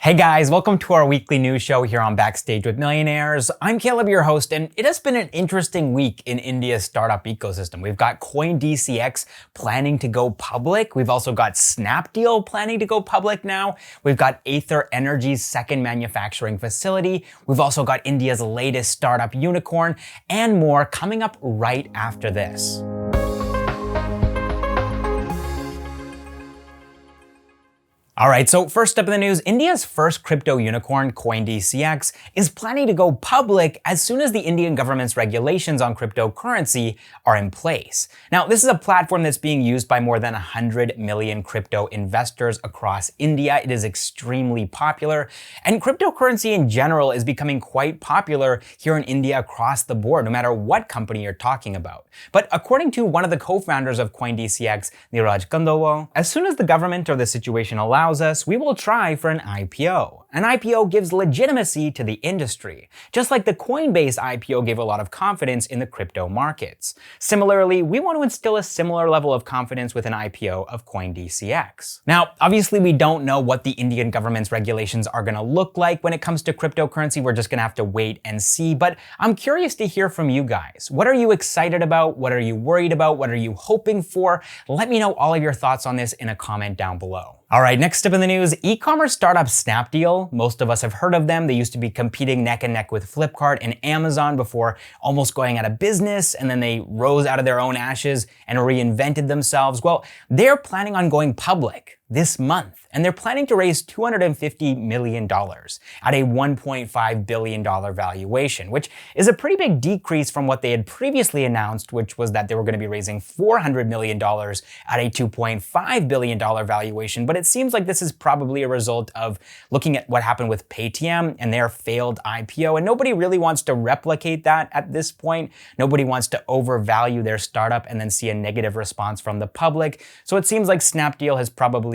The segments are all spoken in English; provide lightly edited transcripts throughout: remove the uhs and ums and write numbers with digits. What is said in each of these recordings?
Hey guys, welcome to our weekly news show here on Backstage with Millionaires. I'm Caleb, your host, and it has been an interesting week in India's startup ecosystem. We've got CoinDCX planning to go public. We've also got Snapdeal planning to go public now. We've got Ather Energy's second manufacturing facility. We've also got India's latest startup unicorn and more coming up right after this. All right, so first up in the news, India's first crypto unicorn, CoinDCX, is planning to go public as soon as the Indian government's regulations on cryptocurrency are in place. Now, this is a platform that's being used by more than 100 million crypto investors across India. It is extremely popular, and cryptocurrency in general is becoming quite popular here in India across the board, no matter what company you're talking about. But according to one of the co-founders of CoinDCX, Neeraj Khandelwal, as soon as the government or the situation allows us, we will try for an IPO. An IPO gives legitimacy to the industry, just like the Coinbase IPO gave a lot of confidence in the crypto markets. Similarly, we want to instill a similar level of confidence with an IPO of CoinDCX. Now, obviously, we don't know what the Indian government's regulations are going to look like when it comes to cryptocurrency. We're just going to have to wait and see, but I'm curious to hear from you guys. What are you excited about? What are you worried about? What are you hoping for? Let me know all of your thoughts on this in a comment down below. All right, next up in the news, e-commerce startup Snapdeal. Most of us have heard of them. They used to be competing neck and neck with Flipkart and Amazon before almost going out of business, and then they rose out of their own ashes and reinvented themselves. Well, they're planning on going public this month, and they're planning to raise $250 million at a $1.5 billion valuation, which is a pretty big decrease from what they had previously announced, which was that they were going to be raising $400 million at a $2.5 billion valuation. But it seems like this is probably a result of looking at what happened with Paytm and their failed IPO, and nobody really wants to replicate that at this point. Nobody wants to overvalue their startup and then see a negative response from the public. So it seems like Snapdeal has probably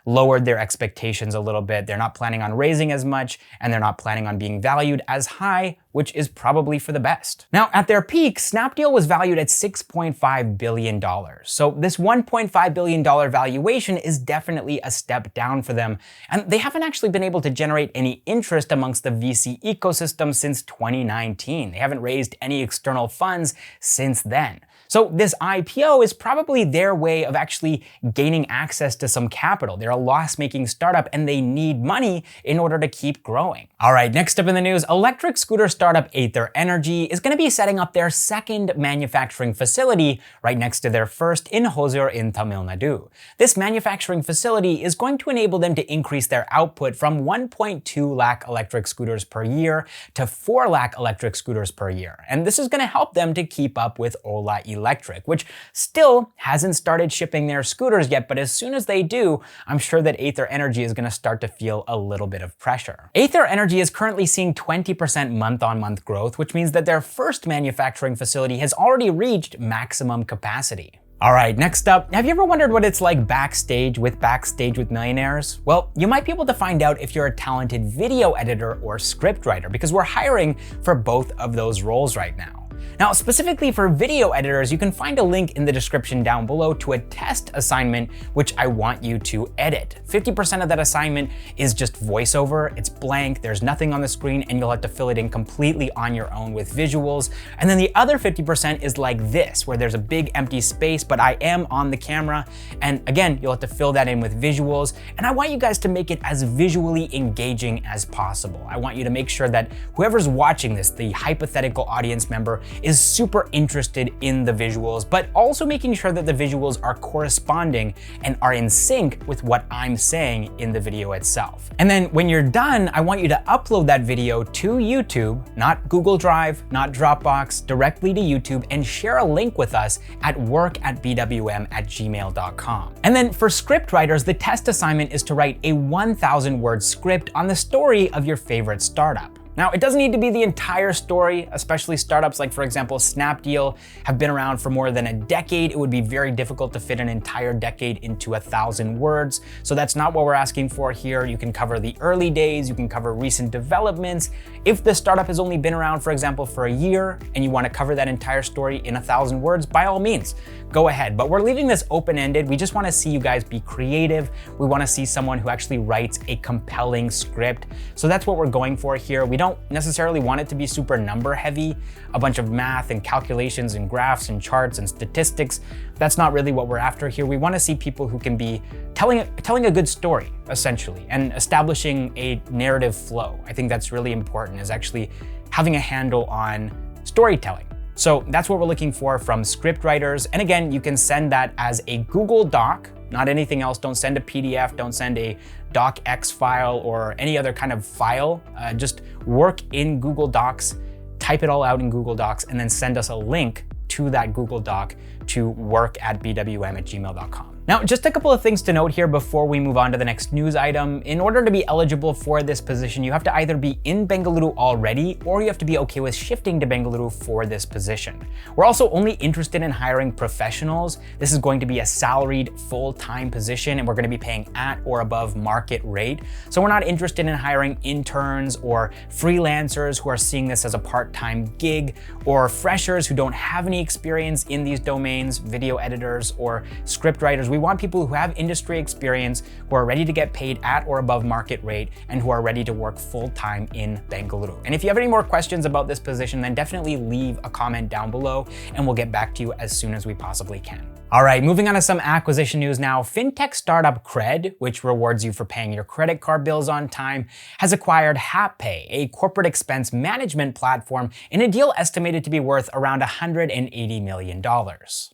lowered their expectations a little bit. They're not planning on raising as much, and they're not planning on being valued as high, which is probably for the best. Now, at their peak, Snapdeal was valued at $6.5 billion. So this $1.5 billion valuation is definitely a step down for them, and they haven't actually been able to generate any interest amongst the VC ecosystem since 2019. They haven't raised any external funds since then. So this IPO is probably their way of actually gaining access to some capital. They're a loss-making startup and they need money in order to keep growing. All right, next up in the news, electric scooter startup Ather Energy is going to be setting up their second manufacturing facility right next to their first in Hosur in Tamil Nadu. This manufacturing facility is going to enable them to increase their output from 1.2 lakh electric scooters per year to 4 lakh electric scooters per year. And this is going to help them to keep up with Ola Electric, which still hasn't started shipping their scooters yet, but as soon as they do, I'm sure that Ather Energy is going to start to feel a little bit of pressure. Ather Energy is currently seeing 20% month-on-month growth, which means that their first manufacturing facility has already reached maximum capacity. All right, next up, have you ever wondered what it's like Backstage with Millionaires? Well, you might be able to find out if you're a talented video editor or script writer, because we're hiring for both of those roles right now. Now, specifically for video editors, you can find a link in the description down below to a test assignment, which I want you to edit. 50% of that assignment is just voiceover. It's blank, there's nothing on the screen, and you'll have to fill it in completely on your own with visuals. And then the other 50% is like this, where there's a big empty space, but I am on the camera. And again, you'll have to fill that in with visuals. And I want you guys to make it as visually engaging as possible. I want you to make sure that whoever's watching this, the hypothetical audience member, is super interested in the visuals, but also making sure that the visuals are corresponding and are in sync with what I'm saying in the video itself. And then when you're done, I want you to upload that video to YouTube, not Google Drive, not Dropbox, directly to YouTube, and share a link with us at work@bwm@gmail.com. And then for script writers, the test assignment is to write a 1,000-word script on the story of your favorite startup. Now, it doesn't need to be the entire story, especially startups like, for example, Snapdeal have been around for more than a decade. It would be very difficult to fit an entire decade into 1,000 words. So that's not what we're asking for here. You can cover the early days, you can cover recent developments. If the startup has only been around, for example, for a year, and you want to cover that entire story in 1,000 words, by all means, go ahead. But we're leaving this open-ended. We just want to see you guys be creative. We want to see someone who actually writes a compelling script. So that's what we're going for here. We don't necessarily want it to be super number heavy, a bunch of math and calculations and graphs and charts and statistics. That's not really what we're after here. We want to see people who can be telling a good story, essentially, and establishing a narrative flow. I think that's really important, is actually having a handle on storytelling. So that's what we're looking for from script writers. And again, you can send that as a Google Doc, not anything else. Don't send a PDF, don't send a docx file or any other kind of file. Just work in Google Docs, type it all out in Google Docs, and then send us a link to that Google Doc to work@bwm@gmail.com. Now, just a couple of things to note here before we move on to the next news item. In order to be eligible for this position, you have to either be in Bengaluru already, or you have to be okay with shifting to Bengaluru for this position. We're also only interested in hiring professionals. This is going to be a salaried full-time position, and we're going to be paying at or above market rate. So we're not interested in hiring interns or freelancers who are seeing this as a part-time gig, or freshers who don't have any experience in these domains, video editors or script writers. We want people who have industry experience, who are ready to get paid at or above market rate, and who are ready to work full-time in Bengaluru. And if you have any more questions about this position, then definitely leave a comment down below, and we'll get back to you as soon as we possibly can. All right, moving on to some acquisition news now. Fintech startup CRED, which rewards you for paying your credit card bills on time, has acquired Happay, a corporate expense management platform, in a deal estimated to be worth around $180 million.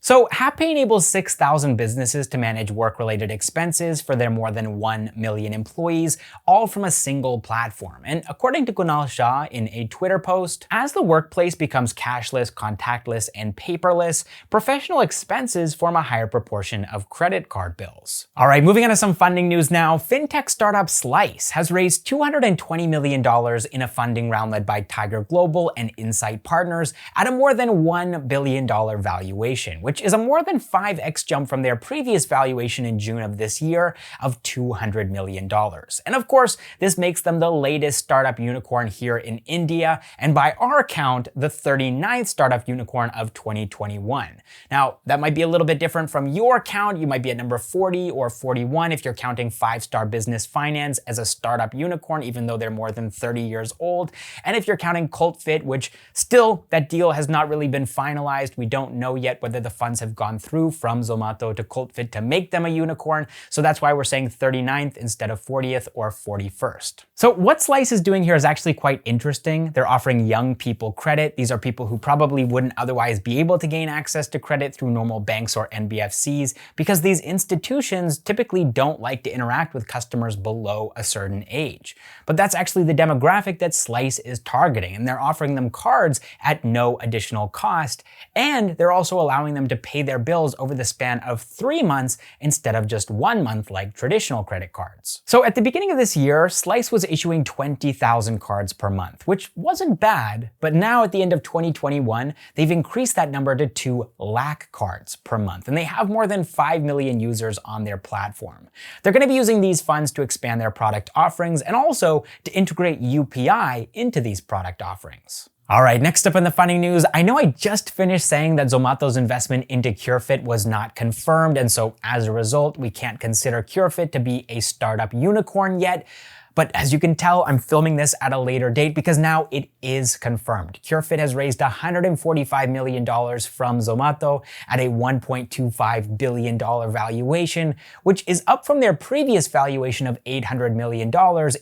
So Happay enables 6,000 businesses to manage work-related expenses for their more than 1 million employees, all from a single platform. And according to Kunal Shah in a Twitter post, as the workplace becomes cashless, contactless, and paperless, professional expenses form a higher proportion of credit card bills. All right, moving on to some funding news now. Fintech startup Slice has raised $220 million in a funding round led by Tiger Global and Insight Partners at a more than $1 billion valuation, which is a more than 5x jump from their previous valuation in June of this year of $200 million. And of course, this makes them the latest startup unicorn here in India, and by our count, the 39th startup unicorn of 2021. Now, that might be a little bit different from your count. You might be at number 40 or 41 if you're counting 5-Star Business Finance as a startup unicorn, even though they're more than 30 years old. And if you're counting Curefit, which still, that deal has not really been finalized. We don't know yet whether the funds have gone through from Zomato to Curefit to make them a unicorn. So that's why we're saying 39th instead of 40th or 41st. So what Slice is doing here is actually quite interesting. They're offering young people credit. These are people who probably wouldn't otherwise be able to gain access to credit through normal banks or NBFCs, because these institutions typically don't like to interact with customers below a certain age. But that's actually the demographic that Slice is targeting, and they're offering them cards at no additional cost, and they're also allowing them to pay their bills over the span of 3 months instead of just 1 month like traditional credit cards. So at the beginning of this year, Slice was issuing 20,000 cards per month, which wasn't bad, but now at the end of 2021, they've increased that number to 2 lakh cards per month, and they have more than 5 million users on their platform. They're going to be using these funds to expand their product offerings and also to integrate UPI into these product offerings. All right, next up in the funding news, I know I just finished saying that Zomato's investment into Curefit was not confirmed, and so as a result, we can't consider Curefit to be a startup unicorn yet. But as you can tell, I'm filming this at a later date because now it is confirmed. Curefit has raised $145 million from Zomato at a $1.25 billion valuation, which is up from their previous valuation of $800 million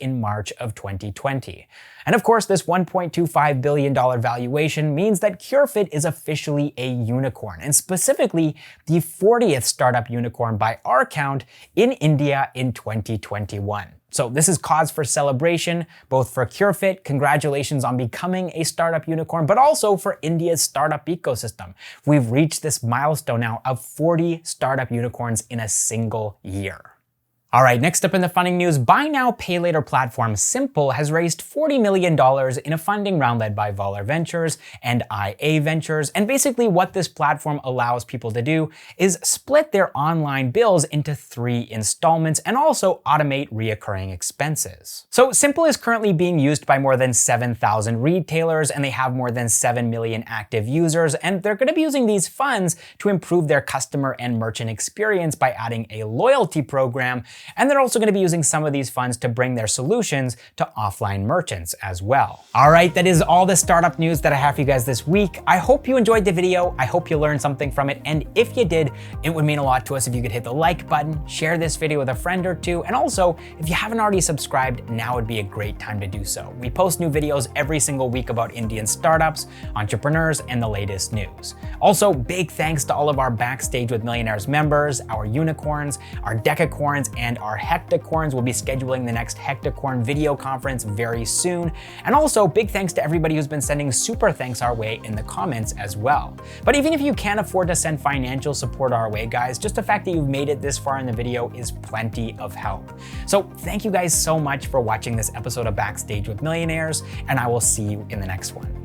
in March of 2020. And of course, this $1.25 billion valuation means that Curefit is officially a unicorn, and specifically the 40th startup unicorn by our count in India in 2021. So this is cause for celebration, both for Curefit, congratulations on becoming a startup unicorn, but also for India's startup ecosystem. We've reached this milestone now of 40 startup unicorns in a single year. All right, next up in the funding news, buy now, pay later platform Simpl has raised $40 million in a funding round led by Valar Ventures and IA Ventures. And basically what this platform allows people to do is split their online bills into 3 installments and also automate reoccurring expenses. So Simpl is currently being used by more than 7,000 retailers, and they have more than 7 million active users, and they're going to be using these funds to improve their customer and merchant experience by adding a loyalty program. And they're also going to be using some of these funds to bring their solutions to offline merchants as well. All right, that is all the startup news that I have for you guys this week. I hope you enjoyed the video. I hope you learned something from it. And if you did, it would mean a lot to us if you could hit the like button, share this video with a friend or two. And also, if you haven't already subscribed, now would be a great time to do so. We post new videos every single week about Indian startups, entrepreneurs, and the latest news. Also, big thanks to all of our Backstage with Millionaires members, our unicorns, our decacorns, and our hectacorns. Will be scheduling the next hectacorn video conference very soon. And also big thanks to everybody who's been sending super thanks our way in the comments as well. But even if you can't afford to send financial support our way, guys, just the fact that you've made it this far in the video is plenty of help. So thank you guys so much for watching this episode of Backstage with Millionaires, and I will see you in the next one.